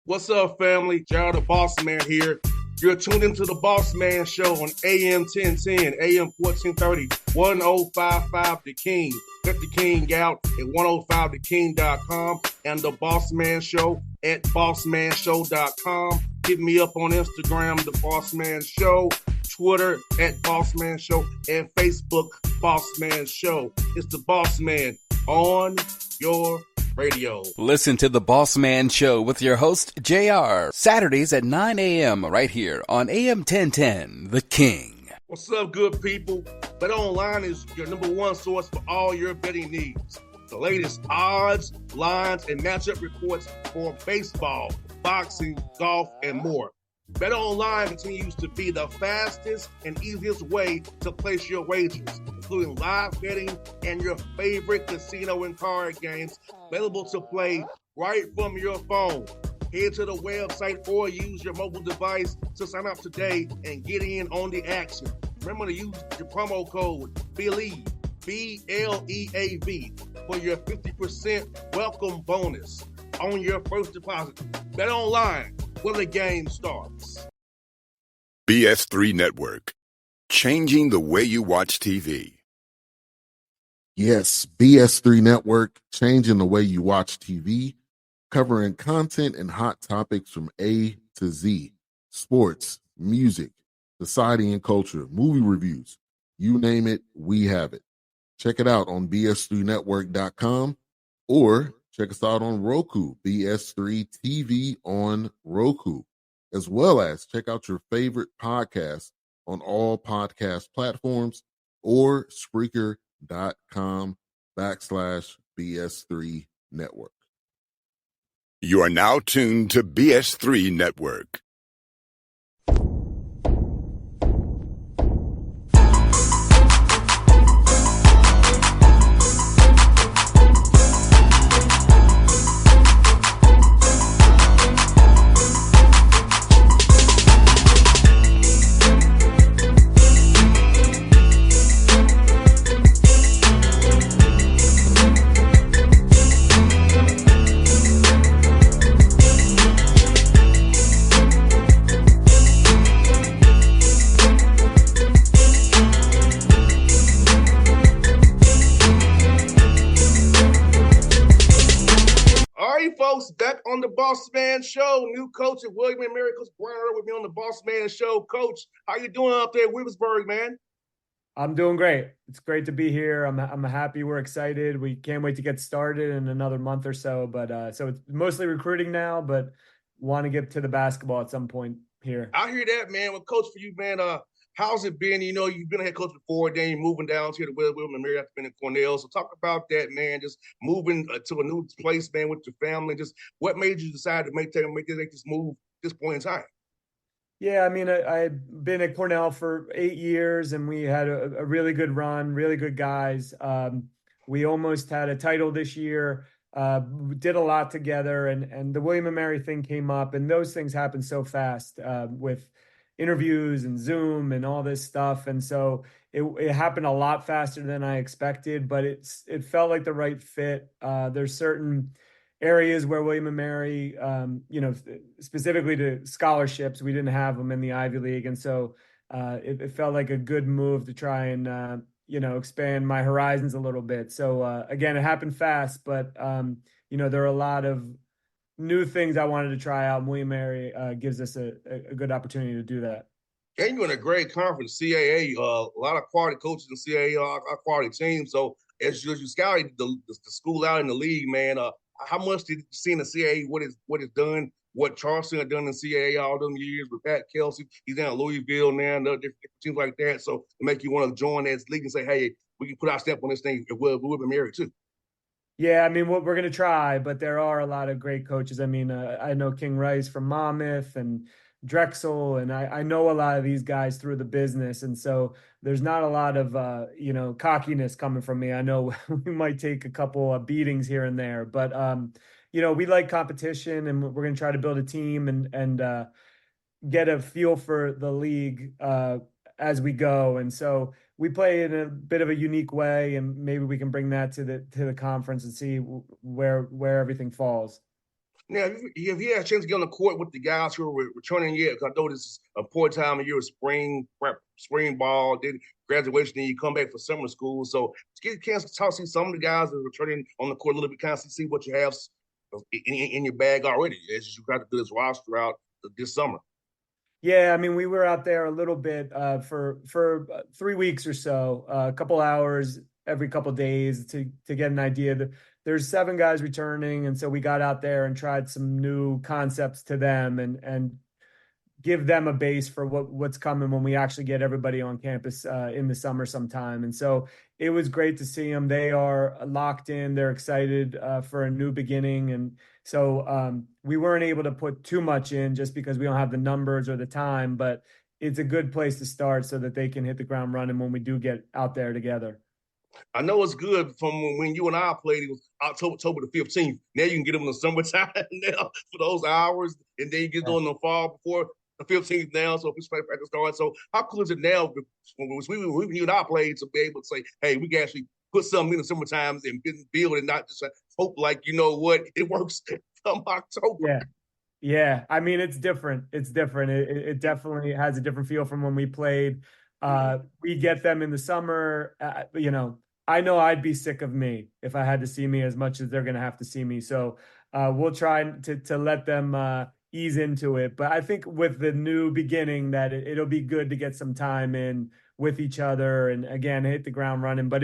What's up, family? Gerald the Bossman here. You're tuned into the Bossman Show on AM 1010, AM 1430, 1055 The King. Let the King out at 105theking.com and the Bossman Show at bossmanshow.com. Hit me up on Instagram, The Bossman Show, Twitter at Bossman Show, and Facebook, Bossman Show. It's the Bossman on your radio. Listen to the Bossman Show with your host, JR, Saturdays at 9 a.m. right here on AM 1010, The King. What's up, good people? BetOnline is your number one source for all your betting needs. The latest odds, lines, and matchup reports for baseball, boxing, golf, and more. BetOnline continues to be the fastest and easiest way to place your wagers, including live betting and your favorite casino and card games available to play right from your phone. Head to the website or use your mobile device to sign up today and get in on the action. Remember to use your promo code BELIEVE, B-L-E-A-V, for your 50% welcome bonus on your first deposit. BetOnline, where the game starts. BS3 Network, changing the way you watch TV. Yes, BS3 Network, changing the way you watch TV, covering content and hot topics from A to Z, sports, music, society and culture, movie reviews, you name it, we have it. Check it out on bs3network.com or check us out on Roku, BS3 TV on Roku, as well as check out your favorite podcast on all podcast platforms or Spreaker.com/BS3 Network. You are now tuned to BS3 Network. Back on the Bossman Show, new coach at William & Mary, Coach Brian Earl with me on the Bossman Show. Coach, how you doing up there in Williamsburg, man? I'm doing great. It's great to be here. I'm happy. We're excited. We can't wait to get started in another month or so. But so it's mostly recruiting now, but want to get to the basketball at some point here. I hear that, man. Well, Coach, for you, man, how's it been? You know, you've been a head coach before, then you're moving down here to William & Mary after being in Cornell. So talk about that, man, just moving to a new place, man, with your family. Just what made you decide to make this move at this point in time? Yeah, I mean, I've been at Cornell for 8 years, and we had a really good run, really good guys. We almost had a title this year. We did a lot together, and the William & Mary thing came up, and those things happen so fast with interviews and Zoom and all this stuff. And so it happened a lot faster than I expected, but it felt like the right fit. There's certain areas where William & Mary, specifically to scholarships, we didn't have them in the Ivy League. And so it felt like a good move to try and, expand my horizons a little bit. So again, it happened fast, but, there are a lot of new things I wanted to try out. William & Mary gives us a good opportunity to do that. And you're in a great conference, CAA. A lot of quality coaches in CAA are quality teams. So as you scouted the school out in the league, man, how much did you see in the CAA what it's done, what Charleston had done in CAA all them years with Pat Kelsey? He's down in Louisville now, and other different teams like that. So to make you want to join that league and say, hey, we can put our step on this thing at William & Mary too. Yeah, I mean, we're going to try, but there are a lot of great coaches. I mean, I know King Rice from Monmouth and Drexel, and I know a lot of these guys through the business. And so there's not a lot of, cockiness coming from me. I know we might take a couple of beatings here and there, but, we like competition, and we're going to try to build a team and get a feel for the league as we go. And so we play in a bit of a unique way, and maybe we can bring that to the conference and see where everything falls. Now, if you had a chance to get on the court with the guys who are returning yet, because I know this is an important time of year, spring prep, spring ball, then graduation, then you come back for summer school. So to get a chance to talk, see some of the guys that are returning on the court a little bit, kind of see what you have in your bag already as you got to do this roster out this summer. Yeah, I mean, we were out there a little bit for 3 weeks or so, a couple hours every couple days to get an idea. There's 7 guys returning, and so we got out there and tried some new concepts to them and give them a base for what's coming when we actually get everybody on campus in the summer sometime. And so it was great to see them. They are locked in. They're excited for a new beginning. And so we weren't able to put too much in just because we don't have the numbers or the time, but it's a good place to start so that they can hit the ground running when we do get out there together. I know it's good from when you and I played. It was October the 15th. Now you can get them in the summertime now for those hours, and then you get them in the fall before the 15th now. So if it's practice starting, so how cool is it now when you and I played to be able to say, hey, we can actually put something in the summertime and build and not just hope like you know what it works come October. Yeah. Yeah, I mean it's different. It's different. It definitely has a different feel from when we played. We get them in the summer. I know I'd be sick of me if I had to see me as much as they're going to have to see me. So we'll try to let them ease into it. But I think with the new beginning, that it'll be good to get some time in with each other and again hit the ground running. But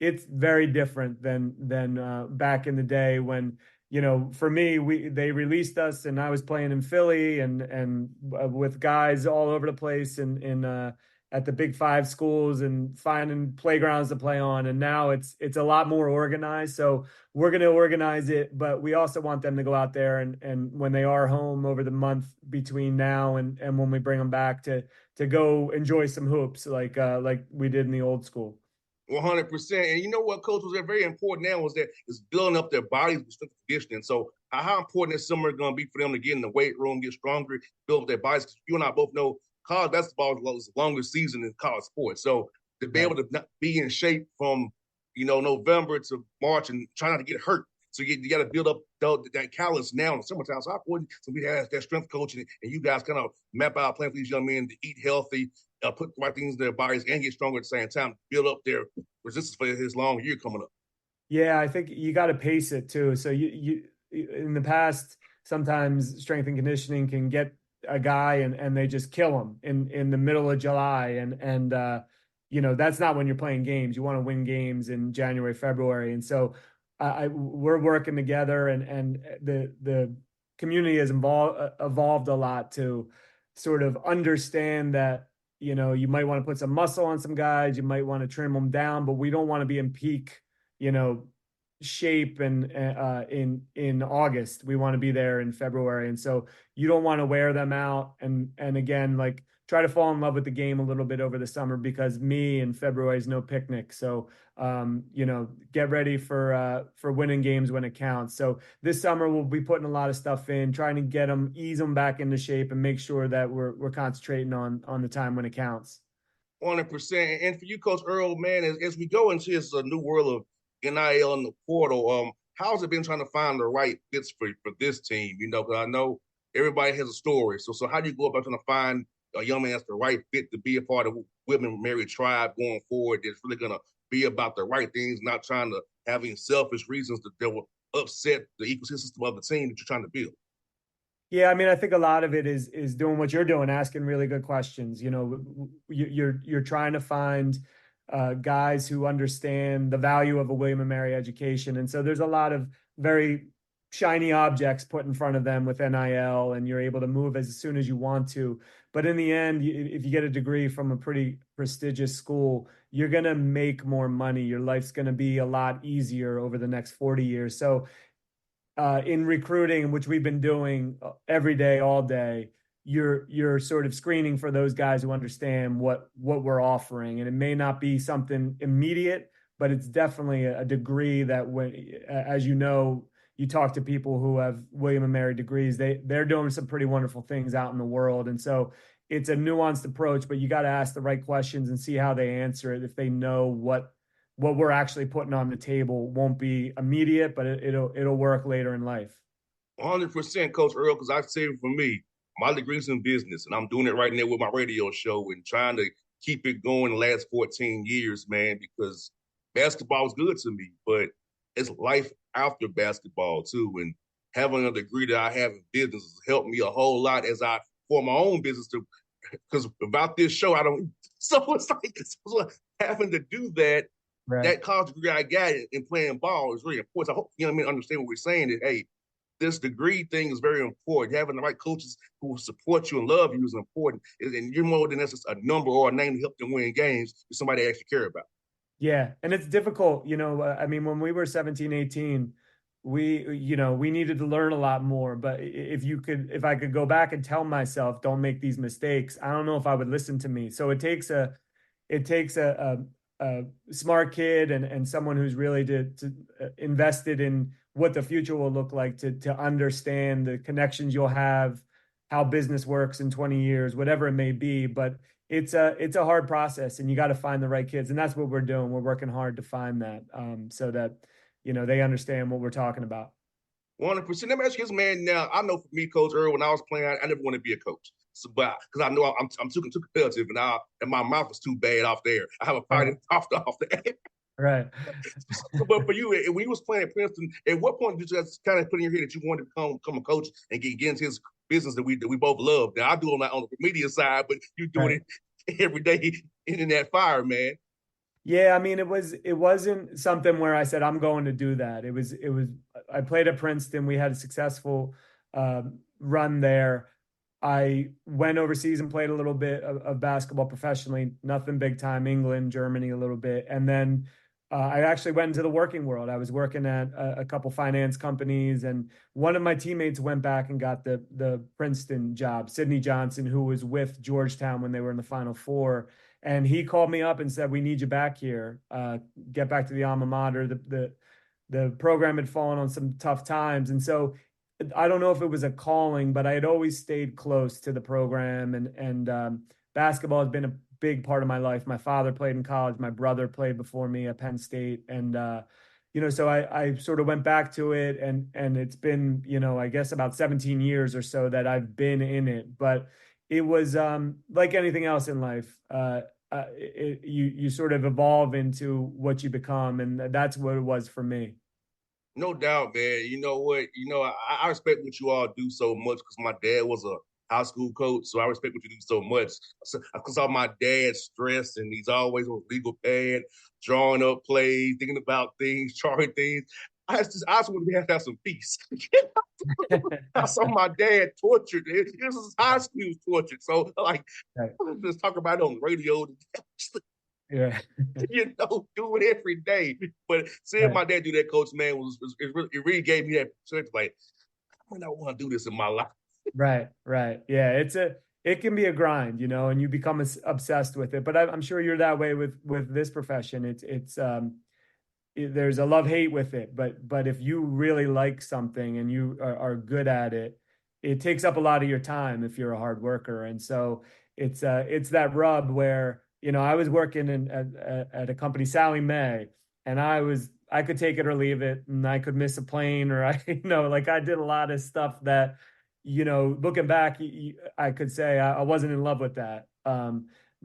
it's very different than back in the day when for me, they released us, and I was playing in Philly and with guys all over the place in at the Big Five schools and finding playgrounds to play on. And now it's a lot more organized. So we're going to organize it, but we also want them to go out there and when they are home over the month between now and when we bring them back to go enjoy some hoops like we did in the old school. 100%. And you know what, Coach, was very important now was that it's building up their bodies with strength and conditioning. So how important this summer is going to be for them to get in the weight room, get stronger, build up their bodies. Because you and I both know college basketball is the longest season in college sports. So to be able to be in shape from, November to March and try not to get hurt. So you got to build up that callus now in the summertime. So how important so we have that strength coaching and you guys kind of map out a plan for these young men to eat healthy, put the right things in their bodies and get stronger at the same time, build up their resistance for his long year coming up. Yeah, I think you got to pace it too. So you in the past, sometimes strength and conditioning can get a guy and they just kill him in the middle of July. And that's not when you're playing games. You want to win games in January, February. And so we're working together and the community has evolved a lot to sort of understand that you might want to put some muscle on some guys, you might want to trim them down, but we don't want to be in peak, shape and in August. We want to be there in February, and so you don't want to wear them out. And again, like try to fall in love with the game a little bit over the summer because me in February is no picnic. So get ready for winning games when it counts. So this summer we'll be putting a lot of stuff in, trying to ease them back into shape and make sure that we're concentrating on the time when it counts. 100%. And for you, Coach Earl, man, as we go into this new world of NIL and the portal, how's it been trying to find the right fits for this team? Because I know everybody has a story. So how do you go about trying to find a young man that's the right fit to be a part of Women Married Tribe going forward that's really going to be about the right things, not trying to have any selfish reasons that will upset the ecosystem of the team that you're trying to build? Yeah, I mean, I think a lot of it is doing what you're doing, asking really good questions. You're trying to find guys who understand the value of a William and Mary education, and so there's a lot of very shiny objects put in front of them with NIL, and you're able to move as soon as you want to. But in the end, if you get a degree from a pretty prestigious school, you're going to make more money. Your life's going to be a lot easier over the next 40 years. So in recruiting, which we've been doing every day, all day, you're sort of screening for those guys who understand what we're offering. And it may not be something immediate, but it's definitely a degree that as you talk to people who have William and Mary degrees, they're doing some pretty wonderful things out in the world. And so it's a nuanced approach, but you got to ask the right questions and see how they answer it. If they know what we're actually putting on the table won't be immediate, but it'll work later in life. 100%, Coach Earl, because I say for me, my degree's in business, and I'm doing it right now with my radio show and trying to keep it going the last 14 years, man, because basketball is good to me, but it's life after basketball, too. And having a degree that I have in business has helped me a whole lot as I form my own business to because without this show, I don't. So it's like having to do that. Right. That college degree I got in playing ball is really important. I hope you know what I mean. Understand what we're saying. That hey, this degree thing is very important. Having the right coaches who will support you and love you is important. And you're more than just a number or a name to help them win games. You're somebody they actually care about. Yeah. And it's difficult, I mean, when we were 17, 18, we needed to learn a lot more. But if I could go back and tell myself, don't make these mistakes, I don't know if I would listen to me. So it takes a smart kid and someone who's really invested in what the future will look like to understand the connections you'll have, how business works in 20 years, whatever it may be. But it's a hard process, and you got to find the right kids, and that's what we're doing. We're working hard to find that, so that they understand what we're talking about. 100%. Let me ask you this, man. Now, I know for me, Coach Earl, when I was playing, I never wanted to be a coach. So, but because I know I'm too competitive, and my mouth is too bad off there. I have a party off the air. Right. But for you, when you was playing at Princeton, at what point did you just kind of put in your head that you wanted to become a coach and get into his business that we both love? Now I do on the media side, but you doing it every day in that fire, man. Yeah, I mean, it wasn't something where I said I'm going to do that. I played at Princeton. We had a successful run there. I went overseas and played a little bit of basketball professionally, nothing big time, England, Germany a little bit. And then I actually went into the working world. I was working at a couple finance companies, and one of my teammates went back and got the Princeton job, Sidney Johnson, who was with Georgetown when they were in the Final Four. And he called me up and said, "We need you back here. Get back to the alma mater." The program had fallen on some tough times, and so I don't know if it was a calling, but I had always stayed close to the program, and basketball has been a big part of my life. My father played in college. My brother played before me at Penn State, and so I sort of went back to it, and it's been I guess about 17 years or so that I've been in it, but it was like anything else in life. You sort of evolve into what you become, and that's what it was for me. No doubt, man. You know what? I respect what you all do so much because my dad was a high school coach, so I respect what you do so much. Because all my dad's stress, and he's always on legal pad, drawing up plays, thinking about things, charting things. I just want to have some peace. I saw my dad tortured. This is high school tortured. So like, Right. just talk about it on the radio. Yeah. Do it every day. But seeing Right. my dad do that, Coach, man, it really gave me that perspective. Like, I might not want to do this in my life. Right. Right. Yeah. It can be a grind, and you become obsessed with it. But I'm sure you're that way with this profession. There's a love-hate with it, but if you really like something and you are good at it, it takes up a lot of your time if you're a hard worker. And so it's that rub where I was working at a company, Sally Mae, and I could take it or leave it, and I could miss a plane, or like I did a lot of stuff that looking back, I could say I wasn't in love with that.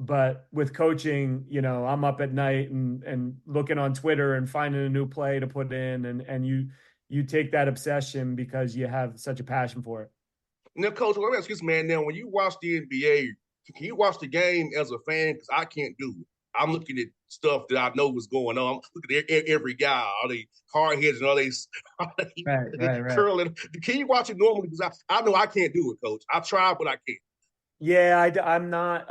But with coaching, I'm up at night and looking on Twitter and finding a new play to put in, and you take that obsession because you have such a passion for it. Now, Coach, let me ask you this, man. Now, when you watch the NBA, can you watch the game as a fan? Because I can't do it. I'm looking at stuff that I know was going on. I'm looking at every guy, all they hard heads and all they Right. curling. Can you watch it normally? Because I know I can't do it, Coach. I try, but I can't. Yeah, I'm not.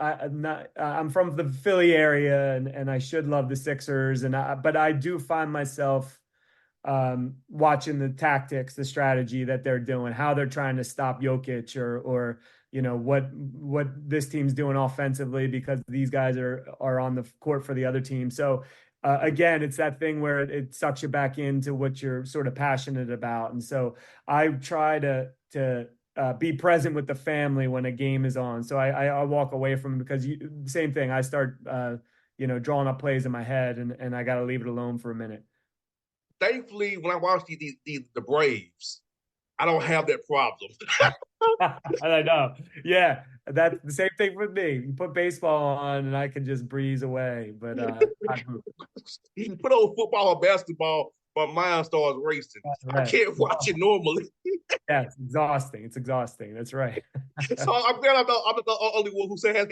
I'm from the Philly area, and I should love the Sixers, but I do find myself watching the tactics, the strategy that they're doing, how they're trying to stop Jokic, or what this team's doing offensively, because these guys are on the court for the other team. So again, it's that thing where it sucks you back into what you're sort of passionate about, and so I try to be present with the family when a game is on. So I walk away from it because same thing. I start drawing up plays in my head, and I got to leave it alone for a minute. Thankfully, when I watched the Braves, I don't have that problem. I know. Yeah, that's the same thing with me. You put baseball on, and I can just breeze away. But You put on football or basketball, my mind starts racing. I right. can't watch it normally. Yeah, it's exhausting. It's exhausting. That's right. So I'm glad I'm the only one who has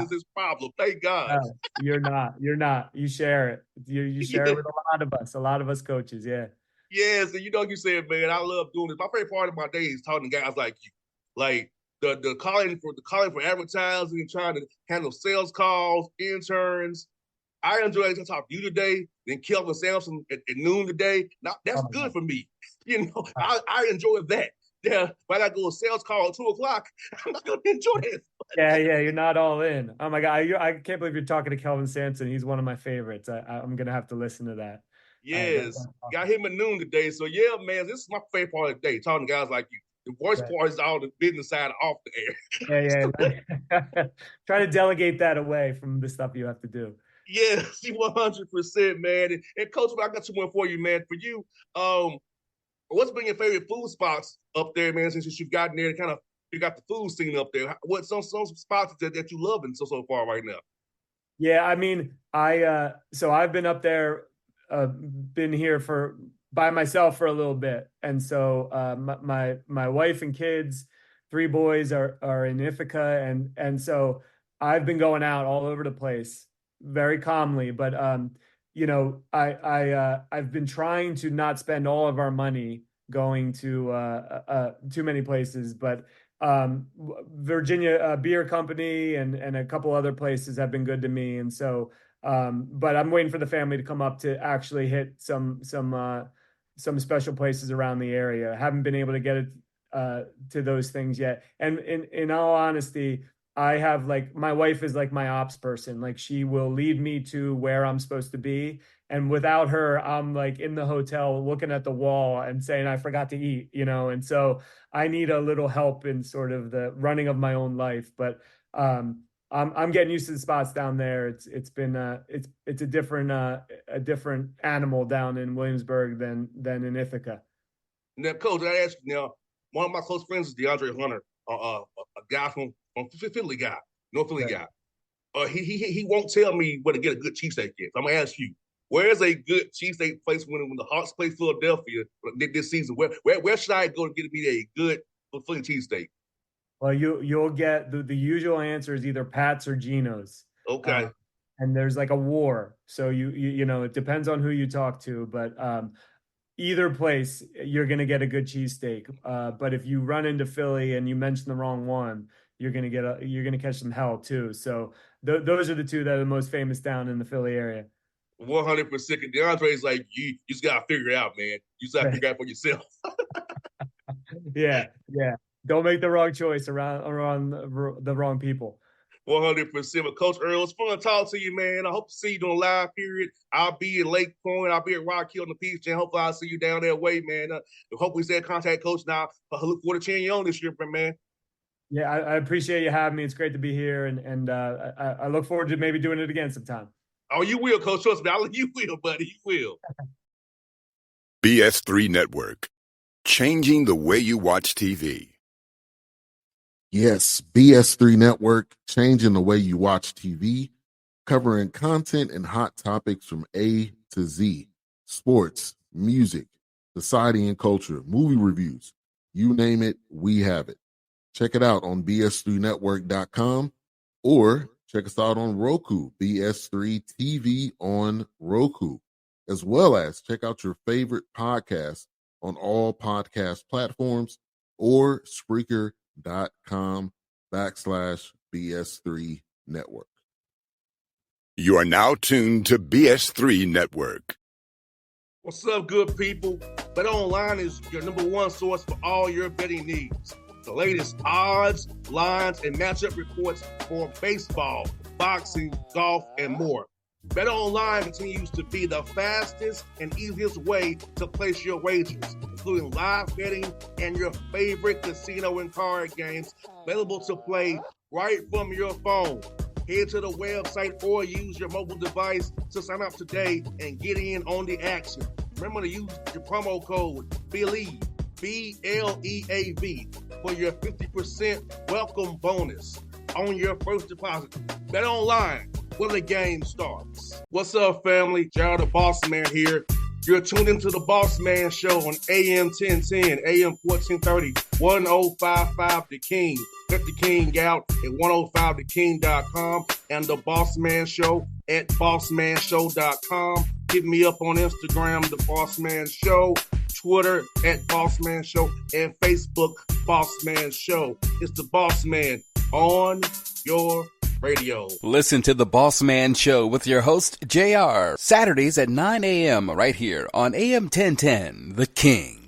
this problem. Thank God. No, you're not. You're not. You share it. You share it with a lot of us. A lot of us coaches. Yeah. Yes, and you said, man, I love doing this. My favorite part of my day is talking to guys like you. Like the calling for advertising and trying to handle sales calls, interns. I enjoy to talk to you today, then Kelvin Sampson at noon today. Now that's good for me. I enjoy that. Yeah, but I go a sales call at 2:00, I'm not gonna enjoy it. Yeah, you're not all in. Oh my God, I can't believe you're talking to Kelvin Sampson. He's one of my favorites. I'm gonna have to listen to that. Yes, got him at noon today. So yeah, man, this is my favorite part of the day. Talking to guys like you. The voice part is all the business side off the air. Yeah. Try to delegate that away from the stuff you have to do. Yes, 100%, man. And Coach, I got some more for you, man. For you, what's been your favorite food spots up there, man? Since you've gotten there, and you got the food scene up there. What's some spots that you loving so far right now? Yeah, I mean, so I've been up there, been here by myself for a little bit, and so my wife and kids, 3 boys are in Ithaca, and so I've been going out all over the place very calmly, but I've been trying to not spend all of our money going to too many places, but Virginia Beer Company and a couple other places have been good to me, and so but I'm waiting for the family to come up to actually hit some special places around the area. I haven't been able to get it to those things yet, and in all honesty, I have my wife is like my ops person. Like she will lead me to where I'm supposed to be. And without her, I'm like in the hotel looking at the wall and saying, I forgot to eat, and so I need a little help in sort of the running of my own life. But I'm getting used to the spots down there. It's been it's a different animal down in Williamsburg than in Ithaca. Now, Coach, I ask you now, one of my close friends is DeAndre Hunter, a guy from Philly guy, North Philly guy. He won't tell me where to get a good cheesesteak is. I'm gonna ask you, where's a good cheesesteak place when the Hawks play Philadelphia this season? Where should I go to get me a good Philly cheesesteak? Well, you'll get the usual answer is either Pat's or Geno's. Okay. And there's like a war, so you know it depends on who you talk to, but either place you're gonna get a good cheesesteak. But if you run into Philly and you mention the wrong one, you're gonna catch some hell too. So those are the 2 that are the most famous down in the Philly area. 100%. DeAndre's like, you just gotta figure it out, man. You just gotta figure it out for yourself. Yeah. Don't make the wrong choice around the wrong people. 100%. But Coach Earl, it's fun to talk to you, man. I hope to see you doing a live period. I'll be at Lake Point. I'll be at Rock Hill in the Peach Jam. Hopefully I'll see you down that way, man. Hopefully stay in contact, Coach. Now, I look forward to cheering you on this year, man. Yeah, I appreciate you having me. It's great to be here, and I look forward to maybe doing it again sometime. Oh, you will, Coach. Trust me. You will, buddy. You will. BS3 Network. Changing the way you watch TV. Yes, BS3 Network, changing the way you watch TV, covering content and hot topics from A to Z, sports, music, society and culture, movie reviews, you name it, we have it. Check it out on bs3network.com or check us out on Roku, BS3 TV on Roku, as well as check out your favorite podcast on all podcast platforms or Spreaker.com/BS3 Network. You are now tuned to BS3 Network. What's up, good people? Bet Online is your #1 source for all your betting needs. The latest odds, lines, and matchup reports for baseball, boxing, golf, and more. Bet Online continues to be the fastest and easiest way to place your wagers, including live betting and your favorite casino and card games available to play right from your phone. Head to the website or use your mobile device to sign up today and get in on the action. Remember to use your promo code BELIEVE, BLEAV for your 50% welcome bonus on your first deposit. Bet online when the game starts. What's up, family? Jared the Bossman here. You're tuned into the Bossman Show on AM 1010, AM 1430, 1055 The King. Let the King out at 105theking.com and the Bossman Show at bossmanshow.com. Hit me up on Instagram, The Bossman Show, Twitter at Bossman Show, and Facebook, Bossman Show. It's the Bossman on your radio. Listen to the Bossman Show with your host, JR, Saturdays at 9 a.m. right here on AM 1010, The King.